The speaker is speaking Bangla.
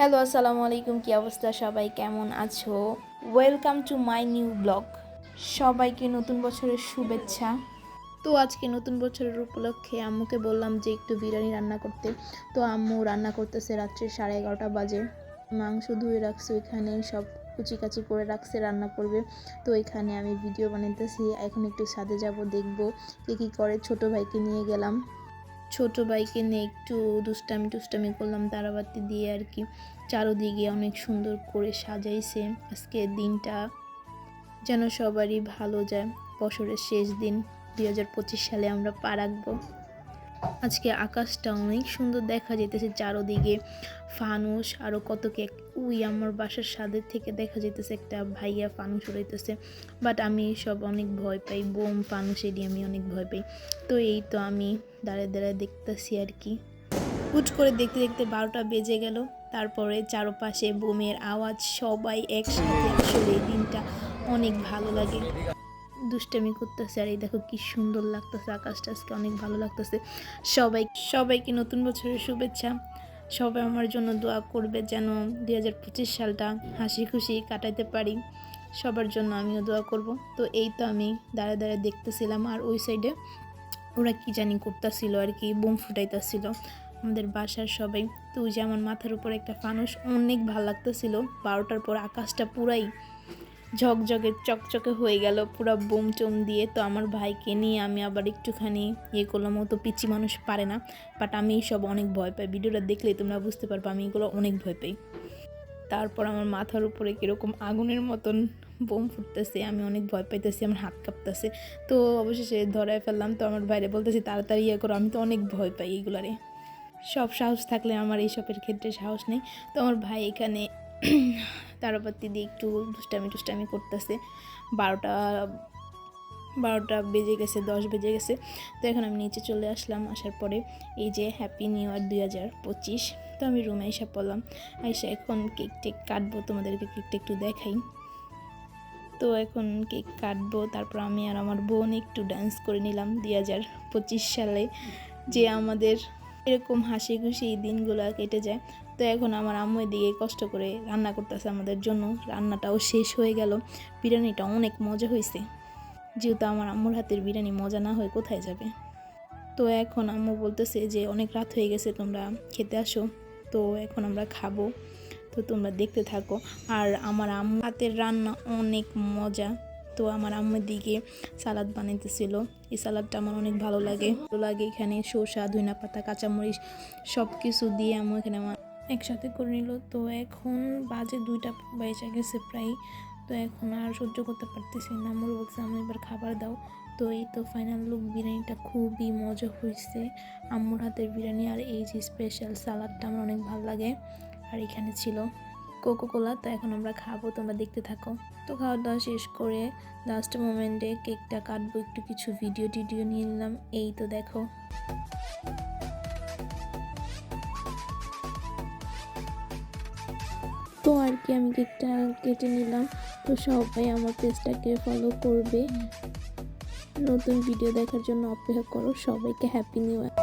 হ্যালো, আসসালামু আলাইকুম। কী অবস্থা সবাই, কেমন আছো? Welcome to my new blog. সবাইকে নতুন বছরের শুভেচ্ছা। তো আজকে নতুন বছরের উপলক্ষে আম্মুকে বললাম যে একটু বিরিয়ানি রান্না করতে। তো আম্মু রান্না করতেছে, রাত্রে 11:30 বাজে। মাংস ধুয়ে রাখছে, ওইখানে সব কুচি করে রাখছে, রান্না করবে। তো এখানে আমি ভিডিও বানাইতেছি। এখন একটু ছাদে যাব, দেখবো কে কী করে। ছোটো ভাইকে নিয়ে গেলাম, ছোটো ভাইকে নিয়ে একটু দুষ্টামি করলাম তারাবাতি দিয়ে আর কি। চারোদিকে অনেক সুন্দর করে সাজাইছে। আজকের দিনটা যেন সবারই ভালো যায়। বছরের শেষ দিন, 2025 সালে আমরা পা রাখবো। আজকে আকাশটা অনেক সুন্দর দেখা যেতেছে, চারোদিকে ফানুস আরও কত কেক। আমার বাসার ছাদের থেকে দেখা যেতেছে একটা ভাইয়া ফানুস উড়াইতেছে। বাট আমি সব অনেক ভয় পাই, বোম ফানুস এটি আমি অনেক ভয় পাই। তো এই তো আমি দাঁড়ায় দেখতেছি আর কি। হুট করে দেখতে দেখতে 12টা বেজে গেল। তারপরে চারপাশে বোমের আওয়াজ, সবাই একসাথে। আসলে এই দিনটা অনেক ভালো লাগে। দুষ্টামি করতেছে আর এই দেখো কি সুন্দর লাগতেছে আকাশটা, আজকে অনেক ভালো লাগতেছে। সবাইকে নতুন বছরের শুভেচ্ছা। সবাই আমার জন্য দোয়া করবে যেন 2025 সালটা হাসি খুশি কাটাইতে পারি। সবার জন্য আমিও দোয়া করব। তো এই তো আমি দাঁড়ায় দেখতেছিলাম, আর ওই সাইডে ওরা কি জানি করতেছিল আর কি, বোম ফুটাইতেছিল আমাদের বাসার সবাই। তো ওই যে আমার মাথার উপর একটা ফানুস, অনেক ভালো লাগতেছিল। 12টার পর আকাশটা পুরাই ঝকঝকে চকচকে হয়ে গেল পুরো বোম টোম দিয়ে। তো আমার ভাইকে নিয়ে আমি আবার একটুখানি করলাম। ও তো পিচ্ছি মানুষ, পারে না। বাট আমি এইসব অনেক ভয় পাই, ভিডিওটা দেখলেই তোমরা বুঝতে পারবো আমি এগুলো অনেক ভয় পাই। তারপর আমার মাথার উপরে কীরকম আগুনের মতন বোম ফুটতেছে, আমি অনেক ভয় পাইতেছি, আমার হাত কাঁপতেছে। তো অবশেষে ধরায় ফেললাম। তো আমার বাইরে বলতেছি তাড়াতাড়ি করো, আমি তো অনেক ভয় পাই এইগুলারে। সব সাহস থাকলে আমার এইসবের ক্ষেত্রে সাহস নেই। তো আমার ভাই এখানে তারাবাতি দিয়ে একটু দুষ্টামি করতেছে। 12টা বেজে গেছে, 10 বেজে গেছে। তো এখন আমি নিচে চলে আসলাম। আসার পরে এই যে হ্যাপি নিউ ইয়ার 2025। তো আমি রুমে এসে পড়লাম। এখন কেক কাটবো, তোমাদেরকে কেকটা একটু দেখাই। তো এখন কেক কাটবো, তারপর আমি আর আমার বোন একটু ডান্স করে নিলাম 2025 সালে যে আমাদের এরকম হাসি খুশি এই দিনগুলো কেটে যায়। তো এখন আমার আম্মু এদিকে কষ্ট করে রান্না করতেছে আমাদের জন্য, রান্নাটাও শেষ হয়ে গেল। বিরিয়ানিটা অনেক মজা হয়েছে, যেহেতু আমার আম্মুর হাতের বিরিয়ানি মজা না হয়ে কোথায় যাবে। তো এখন আম্মু বলতেছে যে অনেক রাত হয়ে গেছে, তোমরা খেতে আসো। তো এখন আমরা খাবো, তো তোমরা দেখতে থাকো। আর আমার আম্মু হাতের রান্না অনেক মজা। তো আমার আম্মুর দিকে সালাদ বানাইতেছিল, এই সালাদটা আমার অনেক ভালো লাগে। এখানে শসা, ধনিয়া পাতা, কাঁচামরিচ সব কিছু দিয়ে আম্মু এখানে আমার একসাথে করে নিল। তো এখন বাজে 2টা বেজে গেছে প্রায়। তো এখন আর সহ্য করতে পারতেছি না, আম্মু বলছে আমি এবার খাবার দাও। তো এই তো ফাইনাল লুক, বিরিয়ানিটা খুবই মজা হয়েছে, আম্মুর হাতের বিরিয়ানি। আর এই যে স্পেশাল সালাদটা আমার অনেক ভালো লাগে। আর এখানে ছিল কোকোকোলা। তো এখন আমরা খাবো, তোমরা দেখতে থাকো। তো খাওয়া দাওয়া শেষ করে লাস্ট মোমেন্টে কেকটা কাটবো, একটু কিছু ভিডিও নিয়ে নিলাম। এই তো দেখো। তো আর কি আমি কেকটা কেটে নিলাম। তো সবাই আমার পেজটাকে ফলো করবে, নতুন ভিডিও দেখার জন্য অপেক্ষা করো। সবাইকে হ্যাপি নিউ ইয়ার।